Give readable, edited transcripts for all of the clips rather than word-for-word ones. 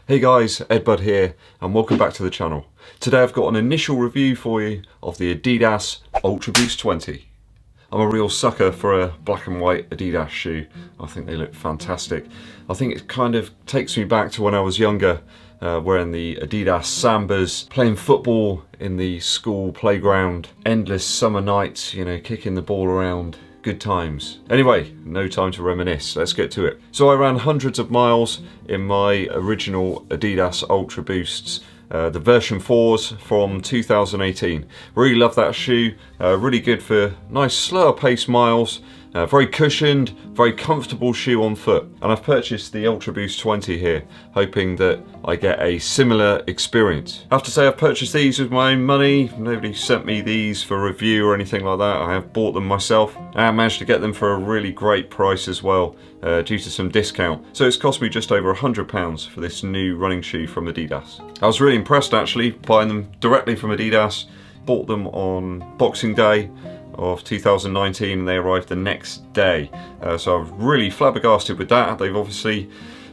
Hey guys, EDDBUD here and welcome back to the channel. Today I've got an initial review for you of the Adidas UltraBoost 20. I'm a real sucker for a black and white Adidas shoe. I think they look fantastic. I think it kind of takes me back to when I was younger, wearing the Adidas Sambas, playing football in the school playground, endless summer nights, you know, kicking the ball around. Good times. Anyway, no time to reminisce, let's get to it. So I ran hundreds of miles in my original Adidas UltraBoosts, the version 4s from 2018. Really love that shoe, really good for nice slower pace miles, very cushioned, very comfortable shoe on foot. And I've purchased the UltraBoost 20 here, hoping that I get a similar experience. I have to say I've purchased these with my own money. Nobody sent me these for review or anything like that. I have bought them myself and managed to get them for a really great price as well, due to some discount. So it's cost me just over £100 for this new running shoe from Adidas. I was really impressed actually buying them directly from Adidas. Bought them on Boxing Day of 2019 and they arrived the next day. So I was really flabbergasted with that. They've obviously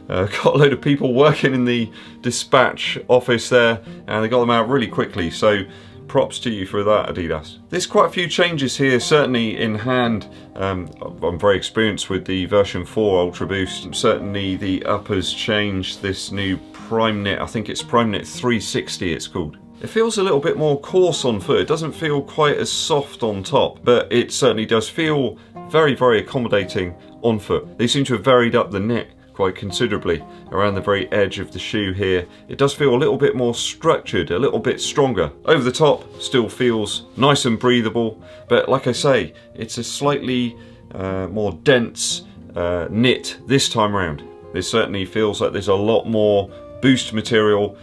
got a load of people working in the dispatch office there and they got them out really quickly. So props to you for that, Adidas. There's quite a few changes here, certainly in hand. I'm very experienced with the version 4 UltraBoost. Certainly the uppers changed, this new Prime Knit, I think it's Prime Knit 360 it's called. It feels a little bit more coarse on foot. It doesn't feel quite as soft on top, but it certainly does feel very, very accommodating on foot. They seem to have varied up the knit quite considerably around the very edge of the shoe here. It does feel a little bit more structured, a little bit stronger. Over the top still feels nice and breathable, but like I say, it's a slightly more dense knit this time around. This certainly feels like there's a lot more boost material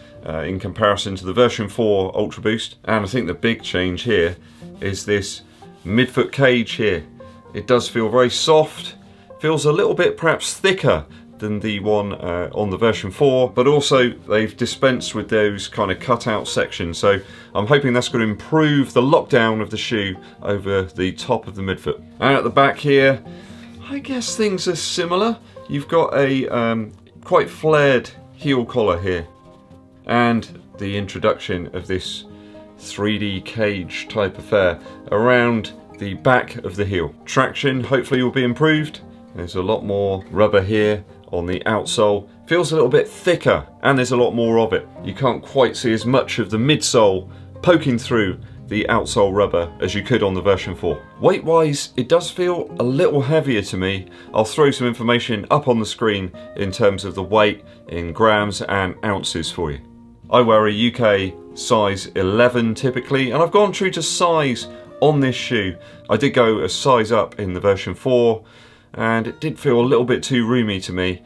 in comparison to the version 4 UltraBoost. And I think the big change here is this midfoot cage here. It does feel very soft, feels a little bit perhaps thicker than the one on the version 4, but also they've dispensed with those kind of cutout sections, so I'm hoping that's going to improve the lockdown of the shoe over the top of the midfoot. And at the back here, I guess things are similar. You've got a quite flared heel collar here and the introduction of this 3D cage type affair around the back of the heel. Traction hopefully will be improved. There's a lot more rubber here on the outsole. Feels a little bit thicker and there's a lot more of it. You can't quite see as much of the midsole poking through the outsole rubber as you could on the version 4. Weight wise, it does feel a little heavier to me. I'll throw some information up on the screen in terms of the weight in grams and ounces for you. I wear a UK size 11 typically, and I've gone true to size on this shoe. I did go a size up in the version 4 and it did feel a little bit too roomy to me,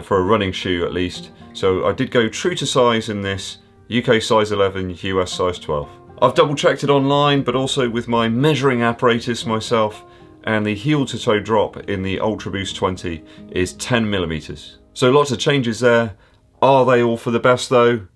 for a running shoe at least. So I did go true to size in this, UK size 11, US size 12. I've double checked it online, but also with my measuring apparatus myself, and the heel to toe drop in the UltraBoost 20 is 10mm. So lots of changes there. Are they all for the best though?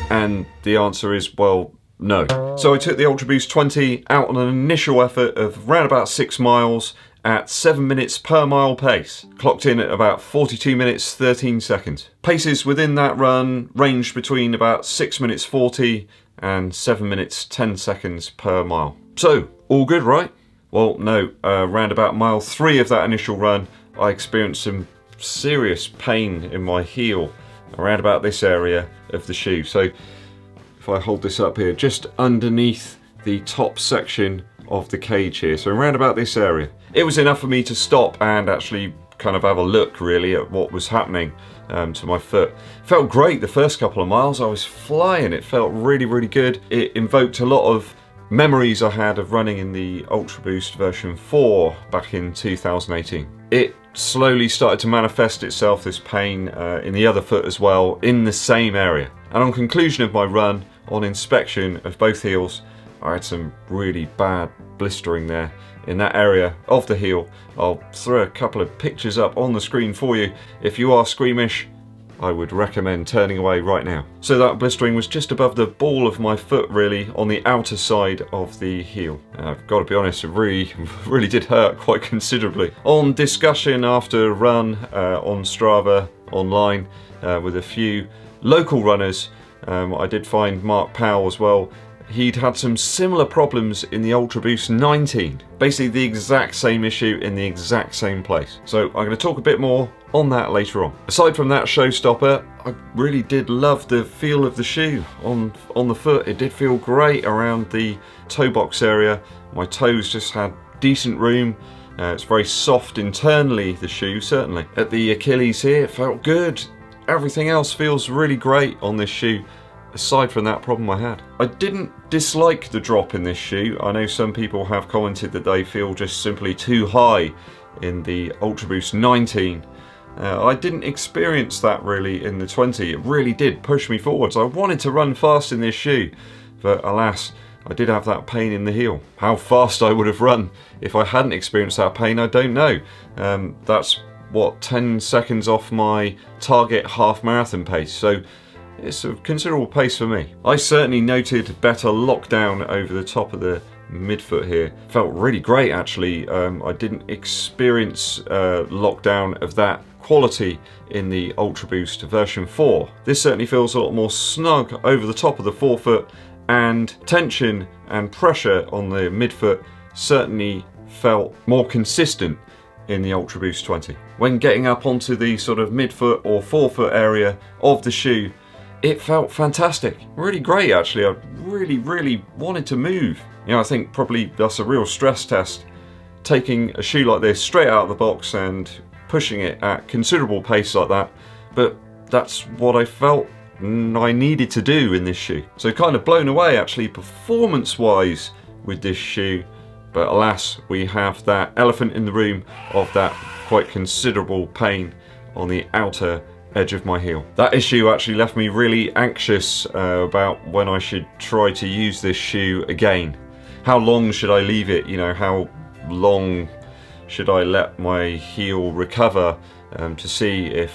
And the answer is, well, no. So I took the UltraBoost 20 out on an initial effort of around about 6 miles at 7 minutes per mile pace. Clocked in at about 42 minutes 13 seconds. Paces within that run ranged between about 6 minutes 40 and 7 minutes 10 seconds per mile. So, all good, right? Well, no, around about mile 3 of that initial run, I experienced some serious pain in my heel around about this area of the shoe. So if I hold this up here, just underneath the top section of the cage here, so around about this area, it was enough for me to stop and actually kind of have a look really at what was happening to my foot. Felt great the first couple of miles. I was flying. It felt really, really good. It invoked a lot of memories I had of running in the UltraBoost version 4 back in 2018. It slowly started to manifest itself, this pain, in the other foot as well, in the same area. And on conclusion of my run, on inspection of both heels, I had some really bad blistering there in that area of the heel. I'll throw a couple of pictures up on the screen for you. If you are squeamish, I would recommend turning away right now. So that blistering was just above the ball of my foot really, on the outer side of the heel. I've got to be honest, it really did hurt quite considerably. On discussion after a run on Strava, online with a few local runners. I did find Mark Powell as well. He'd had some similar problems in the UltraBoost 19. Basically the exact same issue in the exact same place. So I'm going to talk a bit more on that later on. Aside from that showstopper, I really did love the feel of the shoe on the foot. It did feel great around the toe box area. My toes just had decent room. It's very soft internally, the shoe, certainly. At the Achilles here, it felt good. Everything else feels really great on this shoe, aside from that problem I had. I didn't dislike the drop in this shoe. I know some people have commented that they feel just simply too high in the UltraBoost 19. I didn't experience that really in the 20. It really did push me forwards. I wanted to run fast in this shoe, but alas, I did have that pain in the heel. How fast I would have run if I hadn't experienced that pain, I don't know. That's what, 10 seconds off my target half marathon pace, so it's a considerable pace for me. I certainly noted better lockdown over the top of the midfoot here. Felt really great actually. I didn't experience lockdown of that quality in the UltraBoost version 4. This certainly feels a lot more snug over the top of the forefoot, and tension and pressure on the midfoot certainly felt more consistent in the UltraBoost 20. When getting up onto the sort of midfoot or forefoot area of the shoe, it felt fantastic. Really great actually. I really wanted to move. You know, I think probably that's a real stress test, taking a shoe like this straight out of the box and pushing it at considerable pace like that, but that's what I felt I needed to do in this shoe. So kind of blown away actually performance wise with this shoe. But alas, we have that elephant in the room of that quite considerable pain on the outer edge of my heel. That issue actually left me really anxious about when I should try to use this shoe again. How long should I leave it? You know, how long should I let my heel recover to see if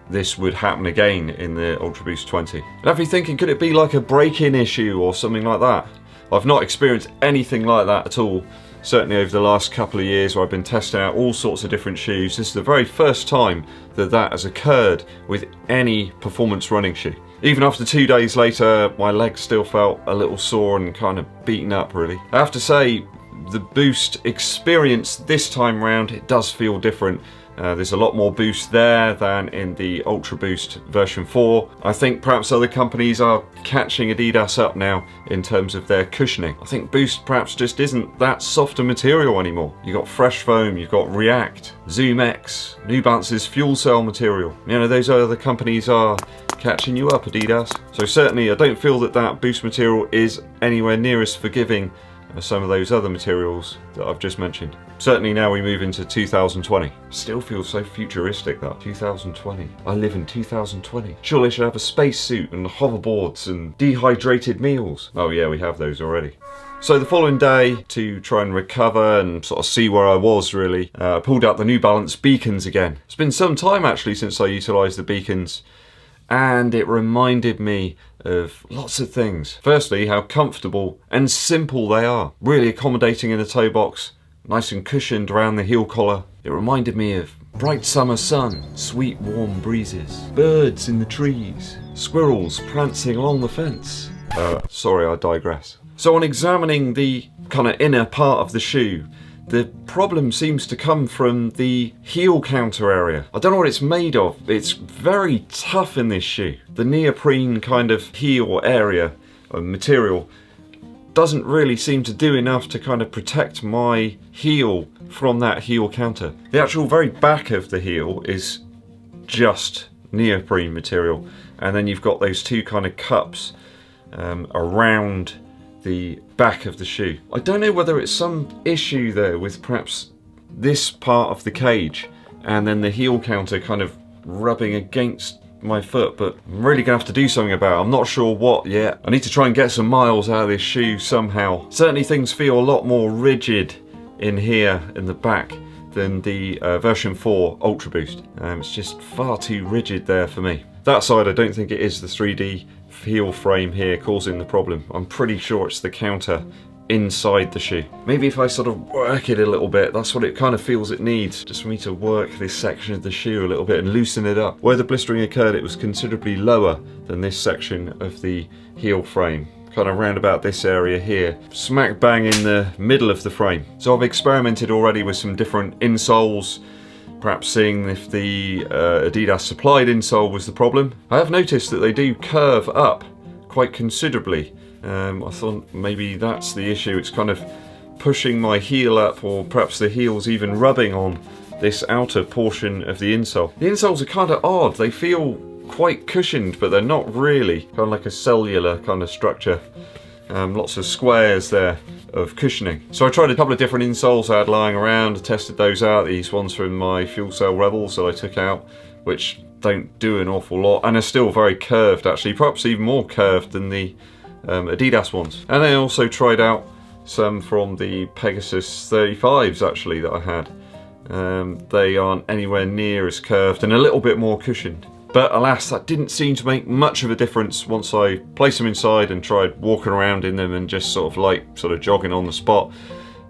this would happen again in the UltraBoost 20? And have you thinking, could it be like a break-in issue or something like that? I've not experienced anything like that at all. Certainly over the last couple of years where I've been testing out all sorts of different shoes, this is the very first time that that has occurred with any performance running shoe. Even after 2 days later, my legs still felt a little sore and kind of beaten up really. I have to say, the Boost experience this time round, it does feel different. There's a lot more boost there than in the UltraBoost version 4. I think perhaps other companies are catching Adidas up now in terms of their cushioning. I think Boost perhaps just isn't that soft a material anymore. You've got Fresh Foam, you've got React, Zoom X, New Balance's Fuel Cell material. You know, those other companies are catching you up, Adidas. So certainly I don't feel that that Boost material is anywhere near as forgiving as some of those other materials that I've just mentioned. Certainly now we move into 2020. Still feels so futuristic that. 2020. I live in 2020. Surely I should have a spacesuit and hoverboards and dehydrated meals. Oh yeah, we have those already. So the following day, to try and recover and sort of see where I was really, I pulled out the New Balance beacons again. It's been some time actually since I utilised the beacons, and it reminded me of lots of things. Firstly, how comfortable and simple they are. Really accommodating in the toe box, nice and cushioned around the heel collar. It reminded me of bright summer sun, sweet warm breezes, birds in the trees, squirrels prancing along the fence. Sorry, I digress. So on examining the kind of inner part of the shoe, the problem seems to come from the heel counter area. I don't know what it's made of. It's very tough in this shoe. The neoprene kind of heel area of material doesn't really seem to do enough to kind of protect my heel from that heel counter. The actual very back of the heel is just neoprene material, and then you've got those two kind of cups around the back of the shoe. I don't know whether it's some issue there with perhaps this part of the cage and then the heel counter kind of rubbing against my foot, but I'm really gonna have to do something about it. I'm not sure what yet. I need to try and get some miles out of this shoe somehow. Certainly things feel a lot more rigid in here in the back than the version 4 UltraBoost. It's just far too rigid there for me. That side, I don't think it is the 3D heel frame here causing the problem. I'm pretty sure it's the counter inside the shoe. Maybe if I sort of work it a little bit, that's what it kind of feels it needs, just for me to work this section of the shoe a little bit and loosen it up. Where the blistering occurred, it was considerably lower than this section of the heel frame, kind of round about this area here, smack bang in the middle of the frame. So I've experimented already with some different insoles, perhaps seeing if the Adidas supplied insole was the problem. I have noticed that they do curve up quite considerably. I thought maybe that's the issue. It's kind of pushing my heel up, or perhaps the heel's even rubbing on this outer portion of the insole. The insoles are kind of odd. They feel quite cushioned, but they're not really. Kind of like a cellular kind of structure. Lots of squares there of cushioning. So I tried a couple of different insoles I had lying around, tested those out. These ones from my Fuel Cell Rebels that I took out, which don't do an awful lot and are still very curved actually, perhaps even more curved than the Adidas ones. And I also tried out some from the Pegasus 35s actually that I had. They aren't anywhere near as curved and a little bit more cushioned. But alas, that didn't seem to make much of a difference once I placed them inside and tried walking around in them and just sort of jogging on the spot.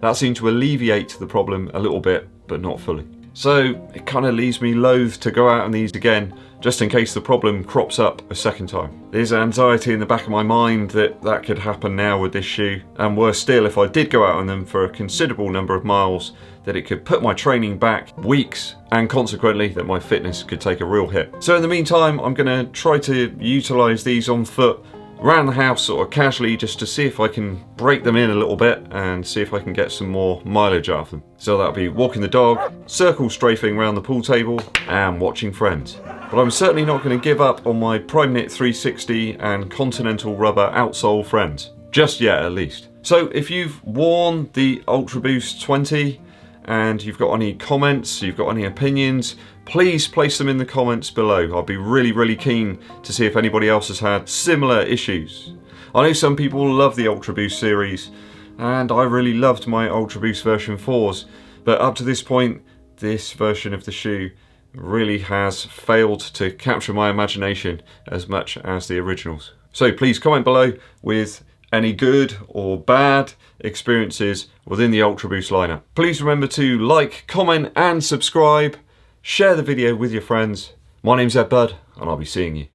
That seemed to alleviate the problem a little bit, but not fully. So it kind of leaves me loath to go out on these again, just in case the problem crops up a second time. There's anxiety in the back of my mind that that could happen now with this shoe, and worse still, if I did go out on them for a considerable number of miles, that it could put my training back weeks, and consequently that my fitness could take a real hit. So in the meantime, I'm going to try to utilise these on foot around the house sort of casually, just to see if I can break them in a little bit and see if I can get some more mileage out of them. So that'll be walking the dog, circle strafing around the pool table, and watching Friends. But I'm certainly not going to give up on my Prime Knit 360 and Continental Rubber outsole friends. Just yet, at least. So if you've worn the UltraBoost 20 and you've got any comments, you've got any opinions, please place them in the comments below. I'll be really keen to see if anybody else has had similar issues. I know some people love the UltraBoost series, and I really loved my UltraBoost version 4s, but up to this point, this version of the shoe really has failed to capture my imagination as much as the originals. So please comment below with any good or bad experiences within the UltraBoost lineup. Please remember to like, comment and subscribe. Share the video with your friends. My name's EDDBUD and I'll be seeing you.